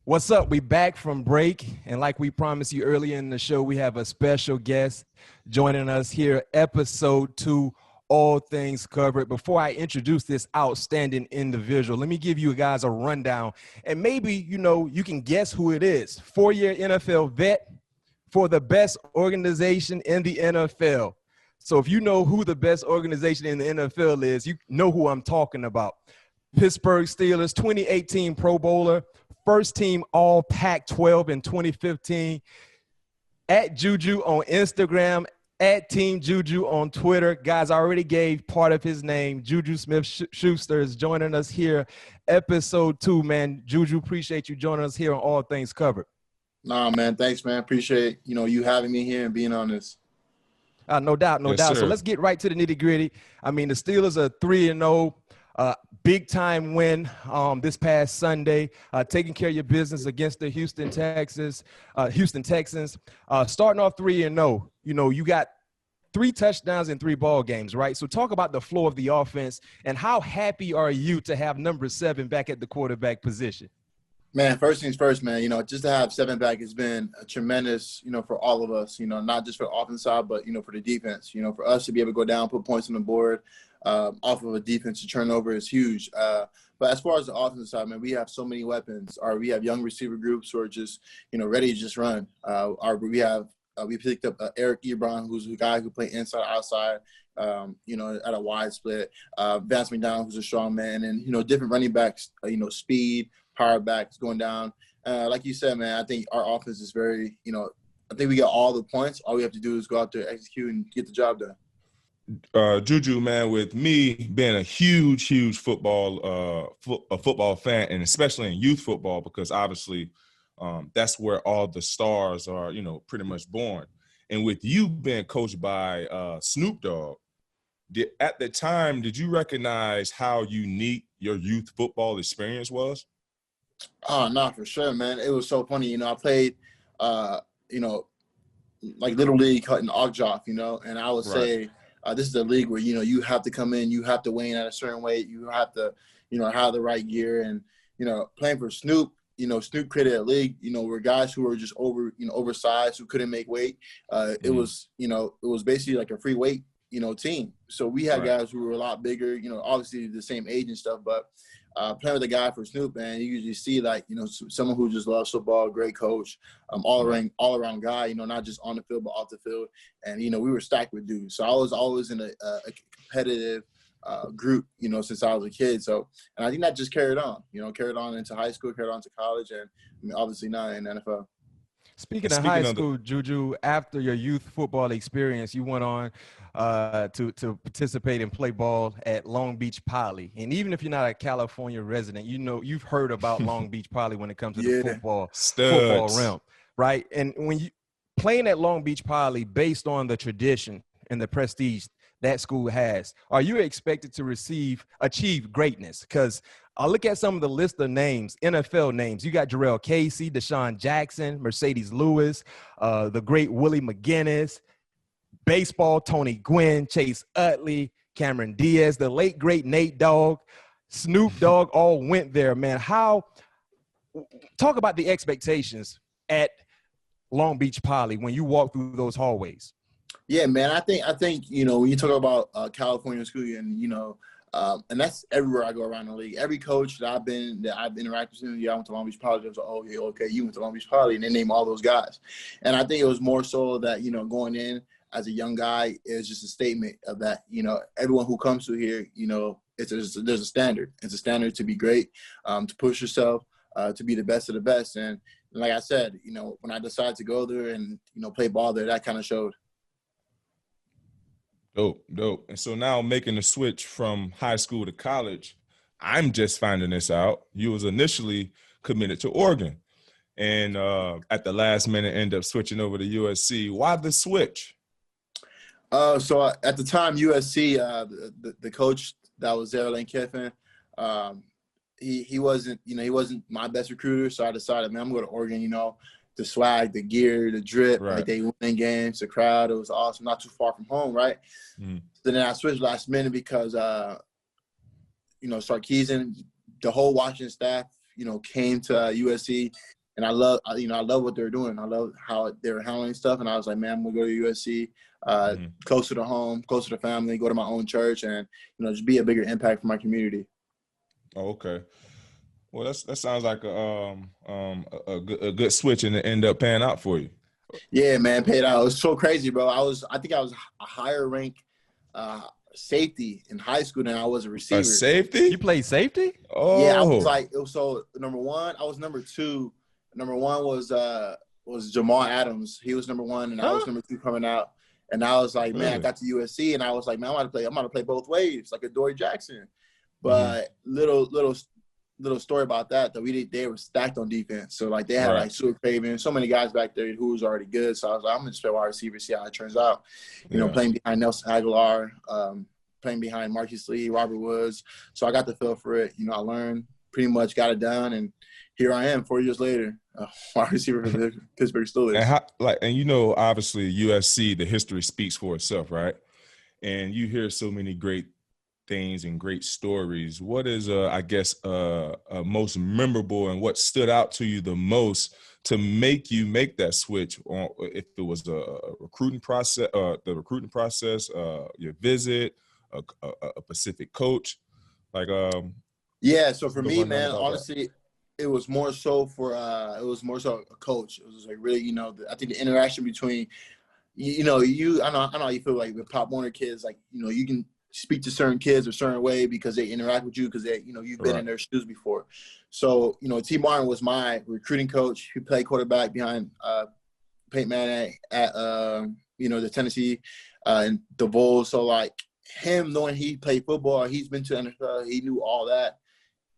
What's up? We back from break, and like we promised you earlier in the show, we have a special guest joining us here, episode 2, All Things Covered. Before I introduce this outstanding individual, let me give you guys a rundown, and maybe, you can guess who it is. 4-year NFL vet for the best organization in the NFL. So if you know who the best organization in the NFL is, you know who I'm talking about. Pittsburgh Steelers, 2018 Pro Bowler, first team all Pac-12 in 2015, at JuJu on Instagram, at Team JuJu on Twitter. Guys, I already gave part of his name. JuJu Smith-Schuster is joining us here, episode 2, man. JuJu, appreciate you joining us here on All Things Covered. Nah, man, thanks, man. Appreciate, you having me here and being on this. No doubt. Sir. So let's get right to the nitty-gritty. I mean, the Steelers are 3-0. Big-time win this past Sunday, taking care of your business against the Houston Texans. Starting off 3-0, you got 3 touchdowns in 3 ball games, right? So talk about the flow of the offense, and how happy are you to have number 7 back at the quarterback position? Man, first things first, man, just to have 7 back has been a tremendous, for all of us, not just for the offense side, but, for the defense. For us to be able to go down, put points on the board off of a defensive turnover is huge. But as far as the offensive side, man, we have so many weapons. We have young receiver groups who are just, ready to just run. We picked up Eric Ebron, who's a guy who plays inside, outside, at a wide split. Vance McDonald, who's a strong man, and, different running backs, speed, power backs going down. Like you said, man, I think our offense is very, I think we got all the points. All we have to do is go out there, execute, and get the job done. JuJu, man, with me being a huge football fan, and especially in youth football, because obviously that's where all the stars are, pretty much born. And with you being coached by Snoop Dogg, at the time, did you recognize how unique your youth football experience was? Oh, no, for sure, man. It was so funny. I played, like Little League in Ogjaf, and I would say this is a league where, you have to come in, you have to weigh in at a certain weight, you have to, have the right gear. And, playing for Snoop, Snoop created a league, where guys who were just oversized, who couldn't make weight. It was basically like a free weight, team. So we had guys who were a lot bigger, obviously the same age and stuff, but playing with a guy for Snoop, man, you usually see someone who just loves football, great coach, all around guy, not just on the field but off the field. And we were stacked with dudes. So I was always in a competitive group, since I was a kid. So, and I think that just carried on into high school, carried on to college, and obviously now in the NFL. Speaking of high school, JuJu, after your youth football experience, you went on to participate and play ball at Long Beach Poly. And even if you're not a California resident, you've heard about Long Beach Poly when it comes to the football realm, right? And when you playing at Long Beach Poly, based on the tradition and the prestige that school has, are you expected to achieve greatness? Because I look at some of the list of names, NFL names. You got Jarrell Casey, Deshaun Jackson, Mercedes Lewis, the great Willie McGinnis, baseball, Tony Gwynn, Chase Utley, Cameron Diaz, the late, great Nate Dogg, Snoop Dogg, all went there, man. Talk about the expectations at Long Beach Poly when you walk through those hallways. Yeah, man, I think when you talk about California school, and that's everywhere I go around the league. Every coach that I've interacted with, I went to Long Beach Poly. I was like, oh, yeah, okay, you went to Long Beach Poly, and they name all those guys. And I think it was more so that, going in as a young guy is just a statement of that, everyone who comes to here, there's a standard. It's a standard to be great, to push yourself, to be the best of the best. And like I said, when I decided to go there and, play ball there, that kind of showed. Dope. And so now making the switch from high school to college, I'm just finding this out. You was initially committed to Oregon, and at the last minute end up switching over to USC. Why the switch? So at the time, USC, the coach that was there, Lane Kiffin, he wasn't my best recruiter. So I decided, man, I'm going to Oregon, the swag, the gear, the drip, like they winning games, the crowd. It was awesome. Not too far from home, right? So then I switched last minute because, Sarkisian, the whole Washington staff, came to USC. And I love what they're doing. I love how they're handling stuff. And I was like, man, I'm gonna go to USC, closer to home, closer to family, go to my own church, and just be a bigger impact for my community. Oh, okay. Well, that sounds like a good switch, and it ended up panning out for you. Yeah, man, paid out. It was so crazy, bro. I think I was a higher rank safety in high school than I was a receiver. A safety? You played safety? Oh, yeah. I was like, so number one, I was number two. Number one was Jamal Adams. He was number one, and I was number two coming out. And I was like, man, I got to USC, and I was like, man, I'm going to play both ways, like a Dory Jackson. But little story about that, they were stacked on defense. So like they had like Stuart Craven, so many guys back there who was already good. So I was like, I'm gonna just play wide receiver, see how it turns out. You know, playing behind Nelson Aguilar, playing behind Marcus Lee, Robert Woods. So I got the feel for it. I learned, pretty much got it done, and here I am 4 years later, wide receiver for the Pittsburgh Steelers. And obviously USC, the history speaks for itself, right? And you hear so many great things and great stories. What is most memorable, and what stood out to you the most to make you make that switch? If it was a recruiting process, your visit, a specific coach, so for me, man, honestly, it was more so a coach. It was like really, I think the interaction between I know how you feel like with Pop Warner kids, like you can speak to certain kids a certain way because they interact with you because they, you've been in their shoes before. So, T. Martin was my recruiting coach. He played quarterback behind Peyton Manning at the Tennessee and the Bulls. So like him knowing he played football, he's been to NFL, he knew all that,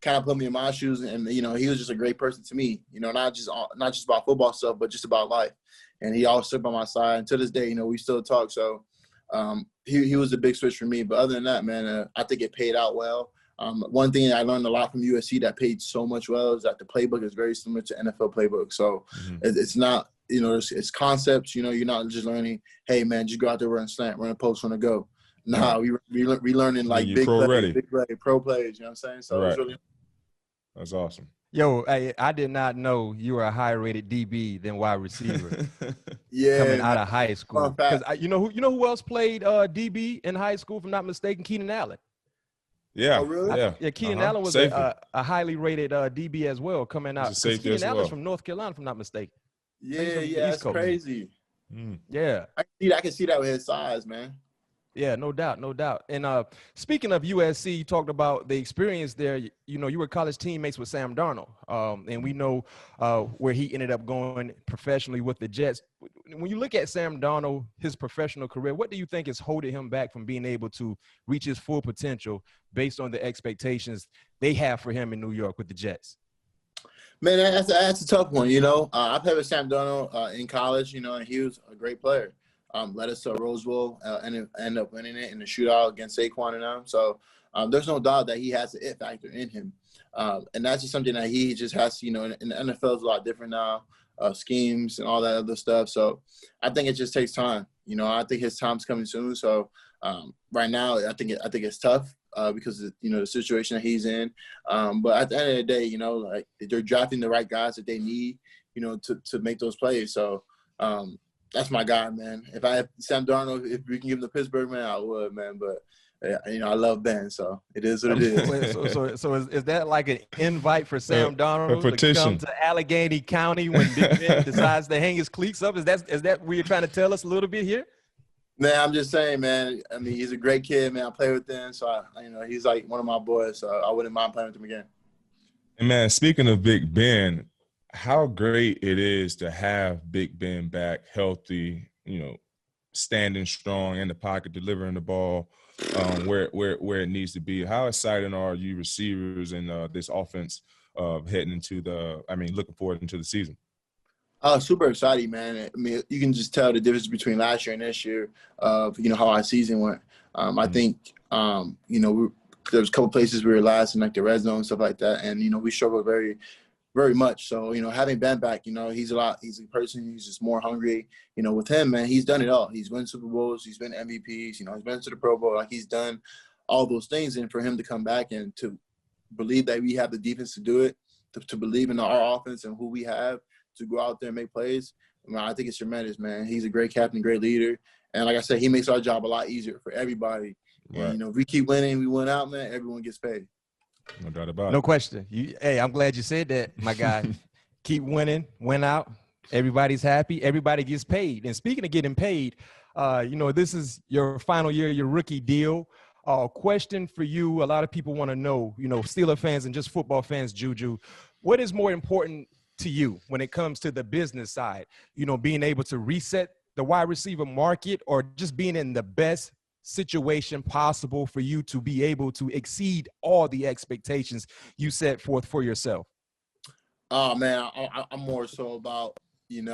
kind of put me in my shoes, and he was just a great person to me. Not just about football stuff, but just about life. And he always stood by my side. And to this day, we still talk. So. He was a big switch for me. But other than that, man, I think it paid out well. One thing I learned a lot from USC that paid so much well is that the playbook is very similar to NFL playbook. So it's not, it's concepts. You're not just learning, hey, man, just go out there, run a slant, run a post, run a go. Nah, we learning like big pro plays. You know what I'm saying? So it's really. That's awesome. Yo, I did not know you were a higher rated DB than wide receiver. Coming out of high school. Because you know who else played DB in high school, if I'm not mistaken? Keenan Allen. Yeah. Oh, really? Keenan Allen was a highly rated DB as well coming out. Keenan Allen's from North Carolina, if I'm not mistaken. Yeah, that's crazy. Yeah. I can see that with his size, man. Yeah, no doubt. And speaking of USC, you talked about the experience there. You were college teammates with Sam Darnold, and we know where he ended up going professionally with the Jets. When you look at Sam Darnold, his professional career, what do you think is holding him back from being able to reach his full potential based on the expectations they have for him in New York with the Jets? Man, that's a tough one. I played with Sam Darnold in college, and he was a great player. Led us to a Rose Bowl and end up winning it in the shootout against Saquon and them. So there's no doubt that he has the it factor in him. And that's just something that he just has to, in the NFL is a lot different now, schemes and all that other stuff. So I think it just takes time. I think his time's coming soon. So right now, I think it's tough because of, the situation that he's in. But at the end of the day, like they're drafting the right guys that they need, to make those plays. So that's my guy, man. If I have Sam Darnold, if we can give him to Pittsburgh, man, I would, man. But I love Ben, so it is what it is. So is that like an invite for Sam Darnold to come to Allegheny County when Big Ben decides to hang his cleats up? Is that what you're trying to tell us a little bit here? Man, I'm just saying, man. I mean, he's a great kid, man. I play with him, so he's like one of my boys. So I wouldn't mind playing with him again. And man, speaking of Big Ben, how great it is to have Big Ben back healthy, standing strong in the pocket, delivering the ball where it needs to be. How excited are you receivers and this offense heading into looking forward into the season? Super exciting, man. I mean, you can just tell the difference between last year and this year of, how our season went. I think, there was a couple places we were last in like the red zone and stuff like that. And, we struggled very, very much. So, having Ben back, he's a person who's just more hungry. With him, man, he's done it all. He's won Super Bowls. He's been MVPs. He's been to the Pro Bowl. Like, he's done all those things. And for him to come back and to believe that we have the defense to do it, to believe in our offense and who we have to go out there and make plays. I think it's tremendous, man. He's a great captain, great leader. And like I said, he makes our job a lot easier for everybody. Right. And, if we keep winning, we win out, man, everyone gets paid. No doubt about it. No question. Hey, I'm glad you said that, my guy. Keep winning, win out. Everybody's happy. Everybody gets paid. And speaking of getting paid, this is your final year, your rookie deal. Question for you. A lot of people want to know, Steeler fans and just football fans, JuJu, what is more important to you when it comes to the business side? Being able to reset the wide receiver market, or just being in the best situation possible for you to be able to exceed all the expectations you set forth for yourself? Oh man, I'm more so about, I'm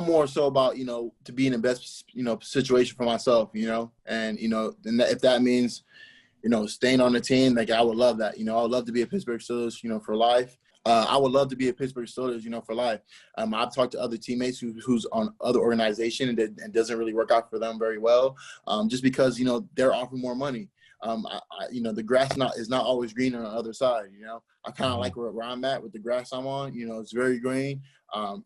more so about, to be in the best, situation for myself, and, if that means, staying on the team, like I would love that. I would love to be a Pittsburgh Steelers, for life. I would love to be a Pittsburgh Steelers, for life. I've talked to other teammates who's on other organizations and doesn't really work out for them very well, just because, they're offering more money. The grass is not always green on the other side. I kind of like where I'm at with the grass I'm on. It's very green. I've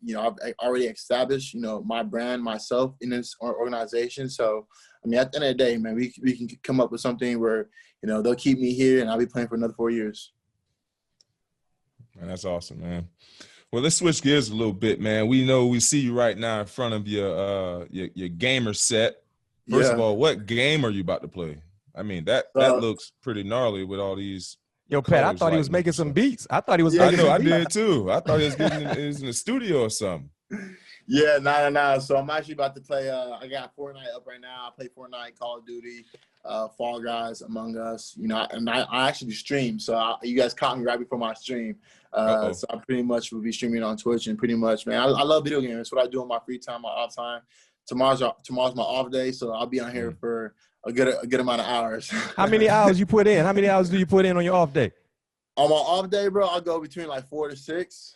already established, my brand, myself in this organization. So, at the end of the day, man, we can come up with something where, they'll keep me here and I'll be playing for another 4 years. Man, that's awesome, man. Well, let's switch gears a little bit, man. We see you right now in front of your gamer set. First of all, what game are you about to play? I mean, that looks pretty gnarly with all these. Yo, Pat, I thought he was making some beats. I thought he was making I did too. I thought he was in the studio or something. Yeah, nah. So I'm actually about to play. I got Fortnite up right now. I play Fortnite, Call of Duty, Fall Guys, Among Us. And I actually stream. So you guys caught me right before my stream. So I pretty much will be streaming on Twitch, and pretty much, man, I love video games. That's what I do in my free time, my off time. Tomorrow's my off day, so I'll be on here for a good amount of hours. How many hours you put in? How many hours do you put in on your off day? On my off day, bro, I'll go between like 4 to 6.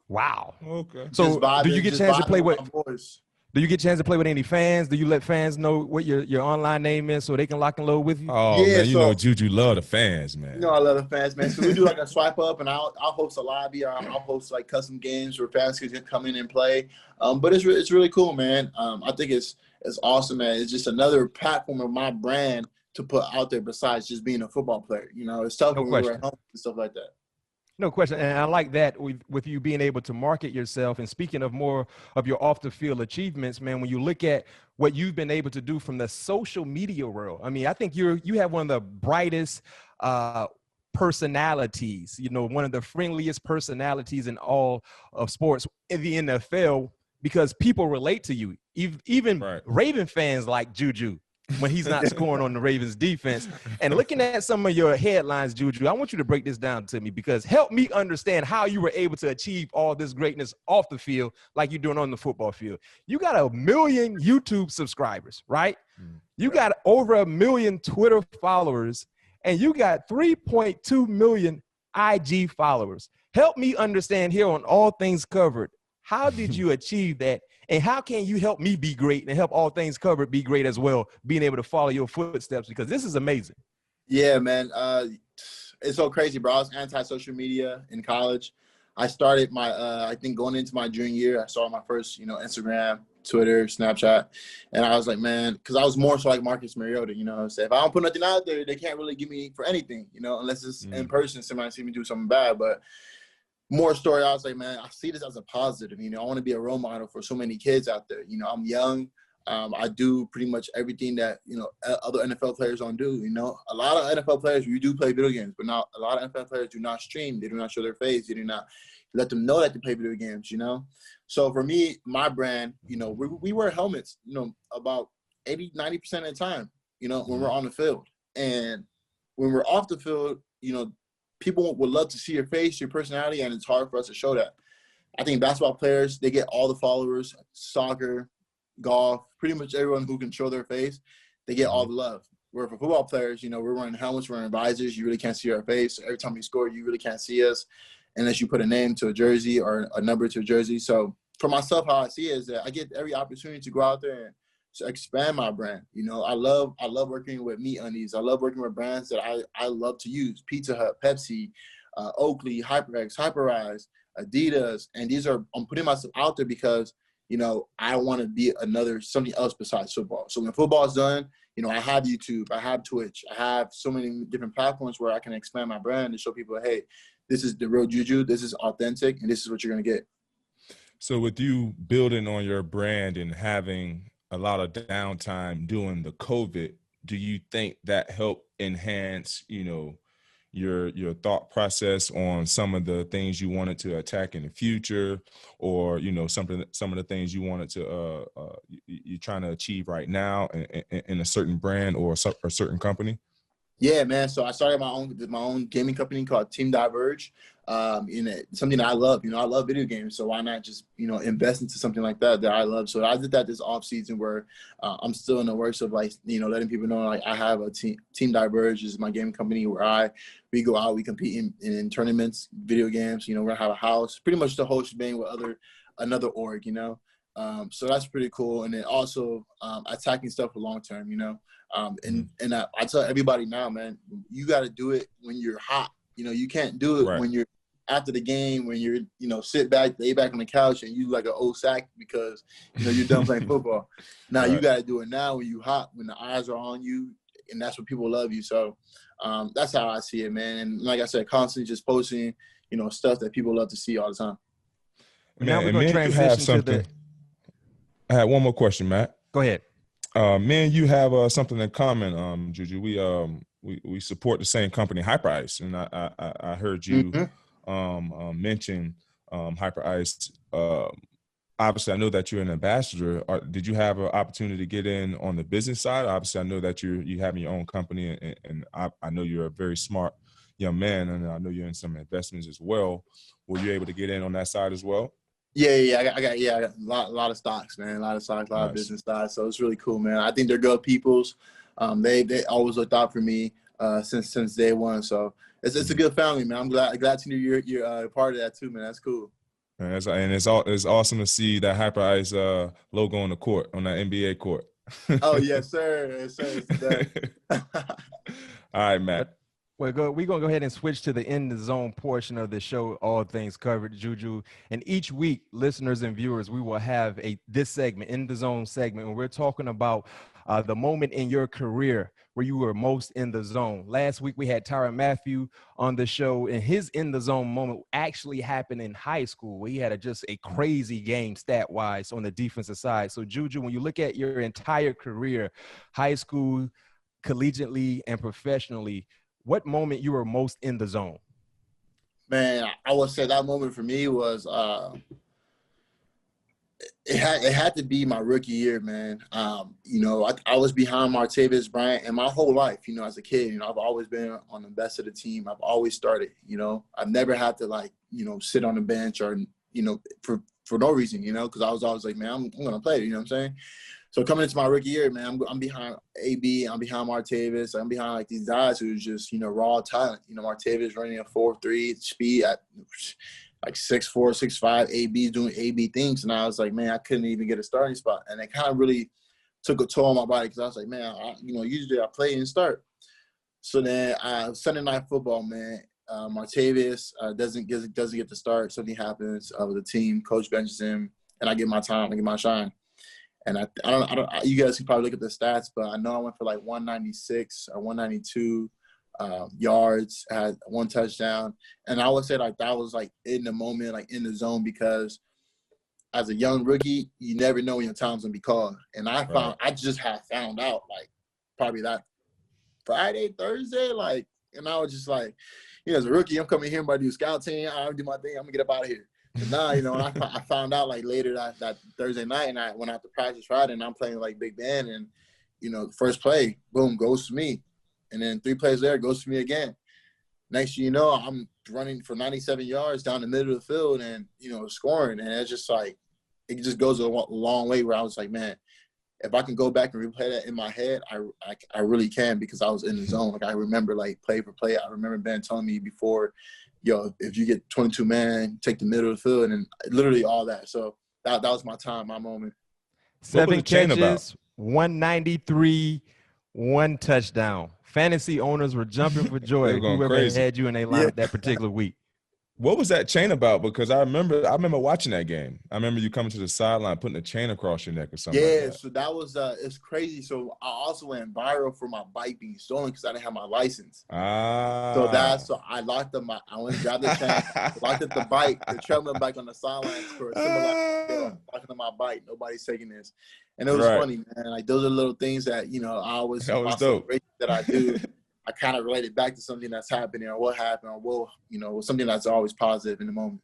Wow. Okay. So do you get a chance to play with boys? Do you get a chance to play with any fans? Do you let fans know what your online name is so they can lock and load with you? Oh, yeah, man, JuJu love the fans, man. I love the fans, man. So we do like a swipe up, and I'll host a lobby. I'll host like custom games where fans can come in and play. But it's really cool, man. I think it's awesome, man. It's just another platform of my brand to put out there besides just being a football player. It's tough when we're at home and stuff like that. No question. And I like that with you being able to market yourself. And speaking of more of your off the field achievements, man, when you look at what you've been able to do from the social media world, I mean, I think you have one of the brightest personalities, one of the friendliest personalities in all of sports in the NFL, because people relate to you. Even Raven fans like JuJu when he's not scoring on the Ravens defense. And looking at some of your headlines, JuJu, I want you to break this down to me, because help me understand how you were able to achieve all this greatness off the field like you're doing on the football field. You got 1 million YouTube subscribers, right? You got over 1 million Twitter followers, and you got 3.2 million IG followers. Help me understand here on All Things Covered, how did you achieve that? And how can you help me be great and help All Things Covered be great as well, being able to follow your footsteps? Because this is amazing. Yeah, man. It's so crazy, bro. I was anti-social media in college. I started I think going into my junior year, I started my first, Instagram, Twitter, Snapchat. And I was like, man, because I was more so like Marcus Mariota, say if I don't put nothing out there, they can't really give me for anything, unless it's in person, somebody see me do something bad. But more story, I was like, man, I see this as a positive. I want to be a role model for so many kids out there. I'm young. I do pretty much everything that, other NFL players don't do. A lot of NFL players, we do play video games, but not a lot of NFL players do not stream. They do not show their face. They do not let them know that they play video games, So for me, my brand, we wear helmets, about 80, 90% of the time, when we're on the field. And when we're off the field, people would love to see your face, your personality, and it's hard for us to show that. I think basketball players, they get all the followers, soccer, golf, pretty much everyone who can show their face, they get all the love. Where for football players, we're wearing helmets, we're wearing visors, you really can't see our face. Every time we score, you really can't see us unless you put a name to a jersey or a number to a jersey. So for myself, how I see it is that I get every opportunity to go out there and expand my brand. You know, I love working with meat undies. I love working with brands that I love to use. Pizza Hut, Pepsi, Oakley, HyperX, Hyperize, Adidas. And I'm putting myself out there because, you know, I want to be something else besides football. So when football is done, you know, I have YouTube, I have Twitch, I have so many different platforms where I can expand my brand and show people, hey, this is the real JuJu, this is authentic, and this is what you're going to get. So with you building on your brand and having a lot of downtime during the COVID, do you think that helped enhance, you know, your thought process on some of the things you wanted to attack in the future, or, you know, some of the things you wanted to you're trying to achieve right now in a certain brand or a certain company? Yeah, man. So I started my own gaming company called Team Diverge. Something that I love. You know, I love video games, so why not just, you know, invest into something like that I love. So I did that this off season where I'm still in the works of, like, you know, letting people know, like, I have a Team Diverge is my gaming company where we go out, we compete in tournaments, video games. You know, we're gonna have a house, pretty much the whole shebang with another org. You know. So that's pretty cool. And then also attacking stuff for long term, you know. And I tell everybody now, man, you got to do it when you're hot. You know, you can't do it when you're after the game, when you're, you know, lay back on the couch and you like an old sack because, you know, you're done playing football. Now you got to do it now when you're hot, when the eyes are on you, and that's when people love you. So that's how I see it, man. And like I said, constantly just posting, you know, stuff that people love to see all the time. Man, now we're going to transition to I had one more question, Matt. Go ahead. Me and you have something in common, JuJu. We support the same company, Hyperice, and I heard you mention Hyperice. Obviously, I know that you're an ambassador. Did you have an opportunity to get in on the business side? Obviously, I know that you have your own company, and I know you're a very smart young man, and I know you're in some investments as well. Were you able to get in on that side as well? Yeah. I got a lot of stocks, man. A lot of stocks, a lot of business stocks. So it's really cool, man. I think they're good peoples. They always looked out for me since day one. So it's a good family, man. I'm glad to know you're part of that too, man. That's cool. And it's awesome to see that Hyperice logo on the court, on that NBA court. Oh yes, sir. Yes, sir. All right, Matt. We're going to go ahead and switch to the In the Zone portion of the show, all things covered, JuJu. And each week, listeners and viewers, we will have this segment, In the Zone segment, and we're talking about the moment in your career where you were most in the zone. Last week, we had Tyrann Mathieu on the show, and his In the Zone moment actually happened in high school, where he had just a crazy game stat-wise on the defensive side. So, JuJu, when you look at your entire career, high school, collegiately, and professionally, what moment you were most in the zone? Man, I would say that moment for me was it had to be my rookie year, man. You know, I was behind Martavis Bryant, and my whole life, you know, as a kid, you know, I've always been on the best of the team. I've always started, you know. I've never had to, like, you know, sit on the bench or, you know, for no reason, you know, because I was always like, man, I'm going to play, you know what I'm saying? So coming into my rookie year, man, I'm behind AB, I'm behind Martavis, I'm behind, like, these guys who's just, you know, raw talent. You know, Martavis running a 4.3 speed at like 6'4", 6'5", AB doing AB things, and I was like, man, I couldn't even get a starting spot, and it kind of really took a toll on my body because I was like, man, you know, usually I play and start. So then Sunday night football, man, Martavis doesn't get to start. Something happens with the team. Coach benches him, and I get my time, I get my shine. And I don't. You guys can probably look at the stats, but I know I went for like 196 or 192 yards, had one touchdown, and I would say like that was like in the moment, like in the zone, because as a young rookie, you never know when your time's gonna be called. And I just had found out like probably that Friday, Thursday, like, and I was just like, you know, as a rookie, I'm coming here, I'm about to do scout team, I'm do my thing, I'm gonna get up out of here. And now, you know, I found out like later that Thursday night, and I went out to practice Friday, and I'm playing like big band, and you know, the first play, boom, goes to me, and then 3 plays later goes to me again. Next thing you know, I'm running for 97 yards down the middle of the field, and you know, scoring, and it's just like it just goes a long way. Where I was like, man, if I can go back and replay that in my head, I really can, because I was in the zone. Like I remember like play for play. I remember Ben telling me before, yo, if you get 22 man, take the middle of the field, and literally all that. So that was my time, my moment. 7 catches, 193, 1 touchdown. Fantasy owners were jumping for joy. Whoever crazy. had you in their lineup that particular week. What was that chain about? Because I remember watching that game. I remember you coming to the sideline, putting a chain across your neck or something. Yeah, like that. so that was it's crazy. So I also went viral for my bike being stolen because I didn't have my license. So I locked up I went and grabbed the chain, locked up the bike, the treadmill bike on the sidelines for a symbol locking up my bike. Nobody's taking this. And it was funny, man. Like those are little things that, I always that I do. I kind of relate it back to something that's happening or what happened or something that's always positive in the moment.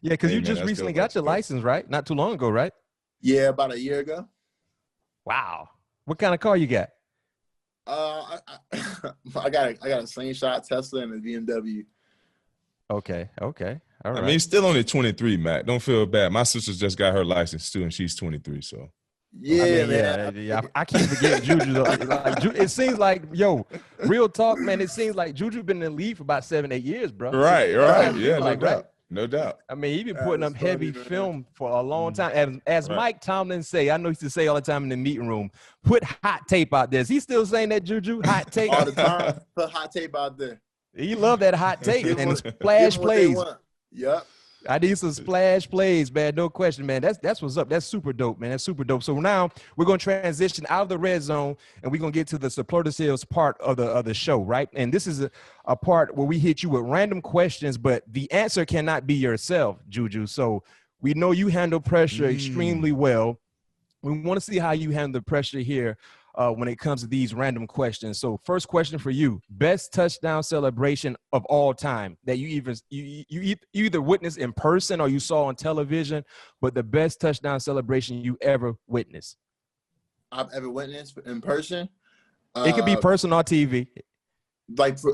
Yeah, because you just recently got your license, right? Not too long ago, right? Yeah, about a year ago. Wow. What kind of car you got? I got a slingshot Tesla and a BMW. Okay. All right. I mean, he's still only 23, Matt. Don't feel bad. My sister's just got her license too, and she's 23. So. Yeah, man. Yeah. I keep forgetting JuJu though. It seems like, real talk, man. It seems like JuJu been in the league for about 7-8 years, bro. Right. Yeah, no doubt. I mean, he been putting up heavy film for a long time. As Mike Tomlin say, I know he used to say all the time in the meeting room, put hot tape out there. Is he still saying that, JuJu? Hot tape? All the time. Put hot tape out there. He love that hot tape and splash plays. Yep. I need some splash plays, man. No question, man. That's what's up. That's super dope, man. That's super dope. So now we're gonna transition out of the red zone and we're gonna get to the superlatives part of the show, right? And this is a part where we hit you with random questions, but the answer cannot be yourself, JuJu. So we know you handle pressure extremely well. We want to see how you handle the pressure here when it comes to these random questions. So first question for you, best touchdown celebration of all time that you either witnessed in person or you saw on television, but the best touchdown celebration you ever witnessed. I've ever witnessed in person? It could be personal or TV.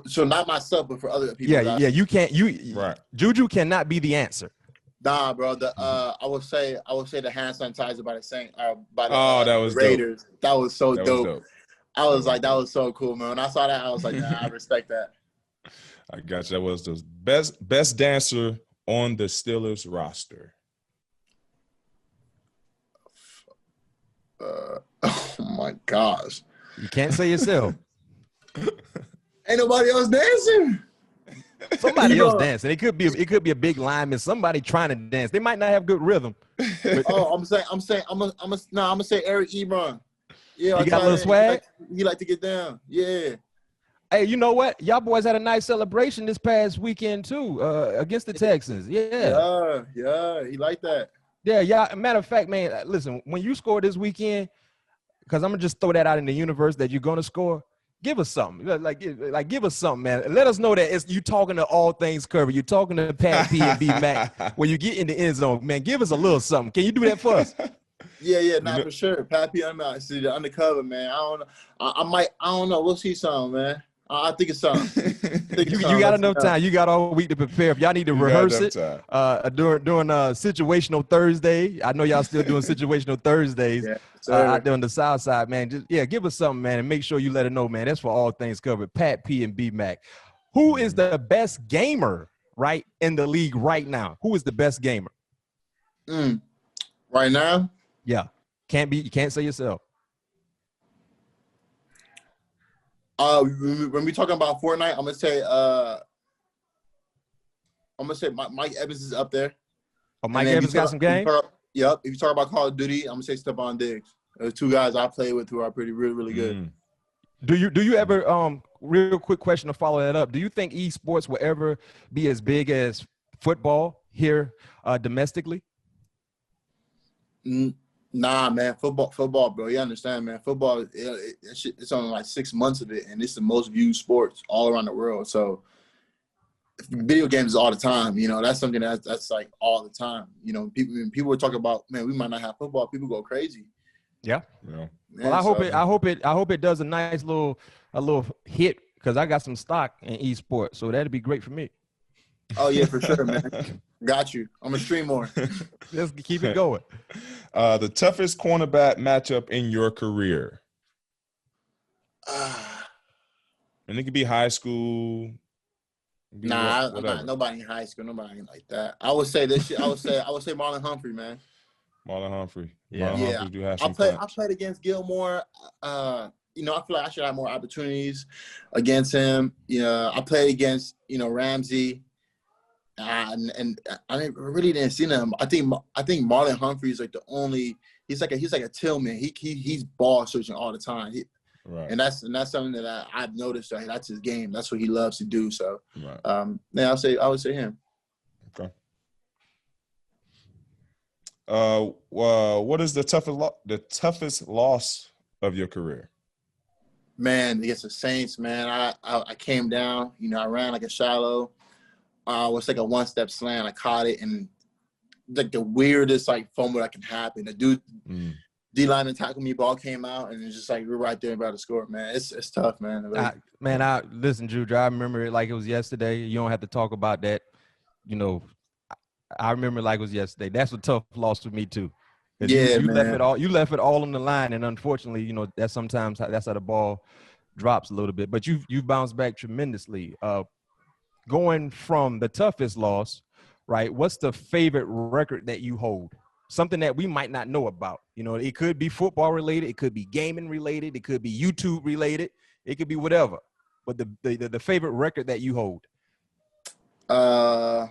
So not myself, but for other people. Yeah, you can't, right. JuJu cannot be the answer. Nah, bro. I would say the hand sanitizer by the Saint that was Raiders. Dope. That was so that dope. Was dope. I was like, that was so cool, man. When I saw that, I was like, nah, I respect that. I got you. That was the best dancer on the Steelers roster. Oh my gosh. You can't say yourself. Ain't nobody else dancing. Somebody else dancing. It could be a big lineman. Somebody trying to dance. They might not have good rhythm. I'm gonna say Eric Ebron. Yeah, you got a little swag. He like to get down. Yeah. Hey, you know what? Y'all boys had a nice celebration this past weekend too, against the Texans. Yeah. He liked that. Yeah. Matter of fact, man, listen. When you score this weekend, because I'm gonna just throw that out in the universe that you're gonna score. Give us something. Like give us something, man. Let us know that it's you talking to all things covered. You're talking to Pat and BMac when you get in the end zone, man. Give us a little something. Can you do that for us? Yeah, for sure. Pat P, I'm out. See the undercover, man. I don't know. I don't know. We'll see something, man. I think it's something. You got enough time. You got all week to prepare. If y'all need to rehearse it during situational Thursday. I know y'all still doing situational Thursdays out there on the South Side, man. Just give us something, man, and make sure you let it know, man. That's for all things covered. Pat P and BMac. Who is the best gamer right in the league right now? Who is the best gamer? Right now? Yeah. You can't say yourself. When we talking about Fortnite, I'm gonna say Mike Evans is up there. Oh, Mike Evans got some game? Yep. If you talk about Call of Duty, I'm gonna say Stephon Diggs. There's two guys I play with who are really good. Do you ever real quick question to follow that up? Do you think esports will ever be as big as football here domestically? Nah, man. Football, bro. You understand, man. Football, it's only like 6 months of it, and it's the most viewed sports all around the world. So, video games all the time. That's something that's like all the time. People were talking about, man, we might not have football. People go crazy. Yeah. Man, well, I hope it does a nice little hit because I got some stock in esports, so that'd be great for me. Oh yeah, for sure, man. Got you. I'm gonna stream more. Let's keep it going. The toughest cornerback matchup in your career. And it could be high school. Nah, I'm not nobody in high school. Nobody like that. I would say this shit. I would say Marlon Humphrey, man. Marlon Humphrey. Yeah. Marlon Humphrey do have some punch. I played against Gilmore. You know, I feel like I should have more opportunities against him. You know, I played against, you know, Ramsey. And I really didn't see him. I think Marlon Humphrey is like the only. He's like a Tillman. He's ball searching all the time. Right. And that's something that I've noticed. Right? That's his game. That's what he loves to do. So, right. Yeah, I would say him. Okay. What is the toughest loss of your career? Man, against the Saints, man, I came down. You know, I ran like a shallow. It was like a one-step slant. I caught it, and like the weirdest like fumble that can happen. The dude, D-lineman tackled me, ball came out, and it's just like we're right there about to score. Man, it's tough, man. Listen, JuJu, I remember it like it was yesterday. You don't have to talk about that. You know, I remember it like it was yesterday. That's a tough loss for me too. Yeah, you man. You left it all on the line, and unfortunately, you know, that's sometimes that's how the ball drops a little bit. But you bounced back tremendously. Going from the toughest loss, right? What's the favorite record that you hold? Something that we might not know about. You know, it could be football related, it could be gaming related, it could be YouTube related, it could be whatever. But the favorite record that you hold. I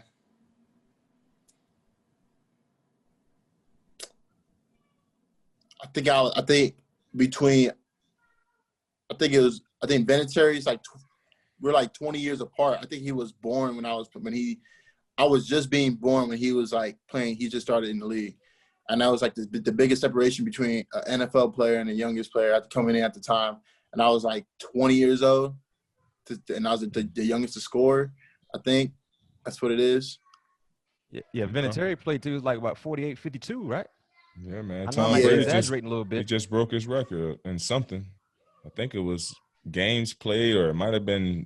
think Vinatieri's like we're like 20 years apart. I think he was born I was just being born when he was like playing. He just started in the league, and that was like the biggest separation between an NFL player and the youngest player coming in at the time. And I was like 20 years old, and I was the youngest to score. I think that's what it is. Yeah. Vinatieri played too. It was like about 48, 52, right? Yeah, man. Tom Brady exaggerating a little bit. He just broke his record in something. I think it was games played, or it might have been.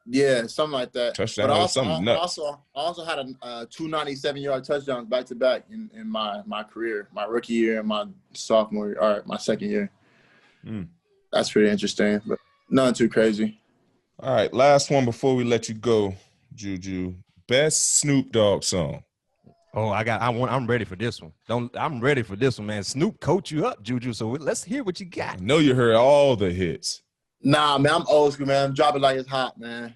Yeah, something like that. Touchdown, but I also had a 297-yard touchdowns back to back in my career, my rookie year and my sophomore year, or my second year. That's pretty interesting, but nothing too crazy. All right, last one before we let you go, JuJu. Best Snoop Dogg song. Oh, I'm ready for this one. I'm ready for this one, man. Snoop coach you up, JuJu. So let's hear what you got. I know you heard all the hits. Nah, man, I'm old school, man. Drop it like it's hot, man.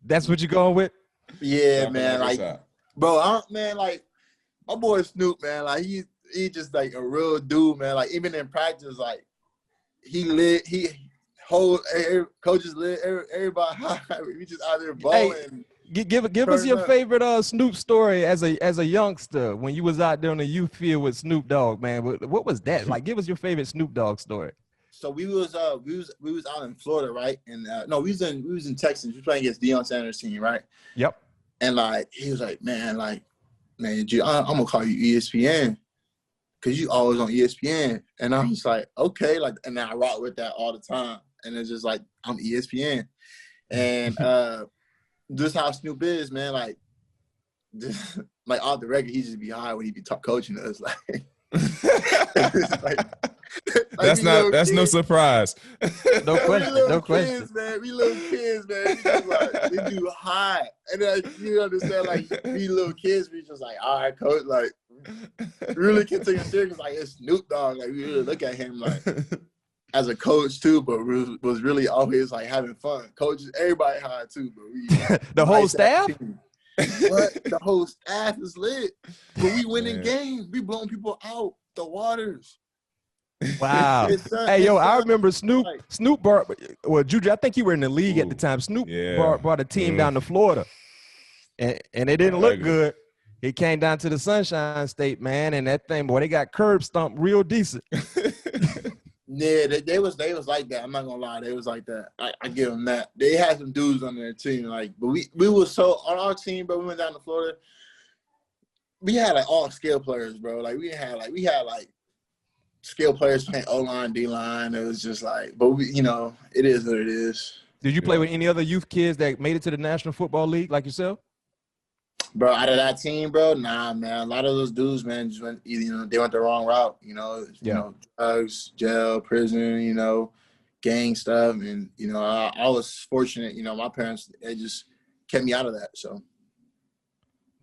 That's what you going with? Yeah, man. Like, bro, like my boy Snoop, man. Like he just like a real dude, man. Like even in practice, like coaches lit everybody high. We just out there balling. Hey, give us your favorite Snoop story as a youngster when you was out there on the youth field with Snoop Dogg, man. What was that like? Give us your favorite Snoop Dogg story. So we was out in Florida, right? And no, we was in Texas. We were playing against Deion Sanders' team, right? Yep. And like he was like, man, dude, I'm gonna call you ESPN because you always on ESPN. And I was like, okay, like, and I rock with that all the time. And it's just like I'm ESPN, and this how Snoop is, man. Like, just, like off the record, he just be high when he be coaching us, like. That's no surprise. No question. Kids, man. We little kids, man. We just like we do high, and you understand, like we little kids, we just like, all right, coach, like really can take it serious. Like it's Snoop Dogg, like we really look at him like as a coach too, but was really always like having fun. Coaches, everybody high too, but we the whole staff. What? The whole staff is lit. But we winning games. We blowing people out the waters. Wow. Hey, yo, I remember Snoop brought, well, JuJu, I think you were in the league at the time. Snoop brought a team down to Florida. And it didn't look good. He came down to the Sunshine State, man, and that thing, boy, they got curb stomped real decent. Yeah, they was like that. I'm not gonna lie, they was like that. I give them that. They had some dudes on their team, like, but we were so on our team, bro. We went down to Florida. We had like all skill players, bro. Like we had skill players playing O-line, D-line. It was just like, but we, it is what it is. Did you play with any other youth kids that made it to the National Football League like yourself? Bro, out of that team, bro, nah, man. A lot of those dudes, man, just went, they went the wrong route, drugs, jail, prison, gang stuff. And, I was fortunate, my parents, they just kept me out of that. So.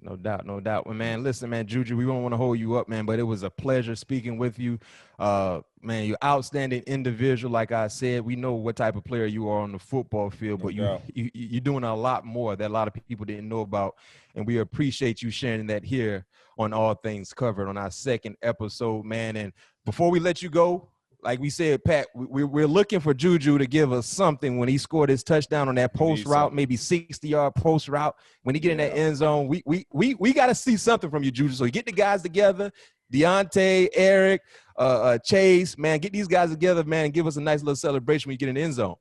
No doubt, no doubt. Well, man, listen, man, JuJu, we don't want to hold you up, man, but it was a pleasure speaking with you. Man, you're outstanding individual. Like I said, we know what type of player you are on the football field, but you're doing a lot more that a lot of people didn't know about, and we appreciate you sharing that here on All Things Covered on our second episode, man. And before we let you go, like we said, Pat, we're looking for JuJu to give us something when he scored his touchdown on that post route, maybe 60-yard post route. When he get in that end zone, we got to see something from you, JuJu. So you get the guys together, Deontay, Eric, Chase, man, get these guys together, man, and give us a nice little celebration when you get in the end zone.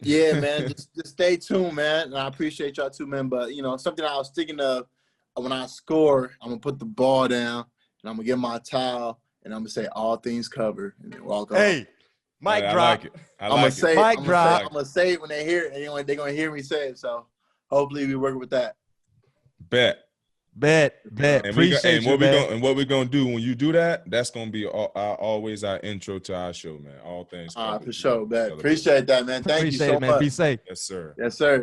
Yeah, man, just stay tuned, man. And I appreciate y'all too, man. But, you know, something I was thinking of when I score, I'm going to put the ball down, and I'm going to get my towel, and I'm going to say all things covered, and then walk off. Hey, mic drop. I like it. I'm going to say mic drop. I'm going to say it when they hear it. They're going to hear me say it. So hopefully we work with that. Bet. And appreciate you, man. And what we're going to do when you do that, that's going to be always our intro to our show, man. All things covered. For sure, man. Appreciate that, man. Thank you so much. Be safe. Yes, sir. Yes, sir.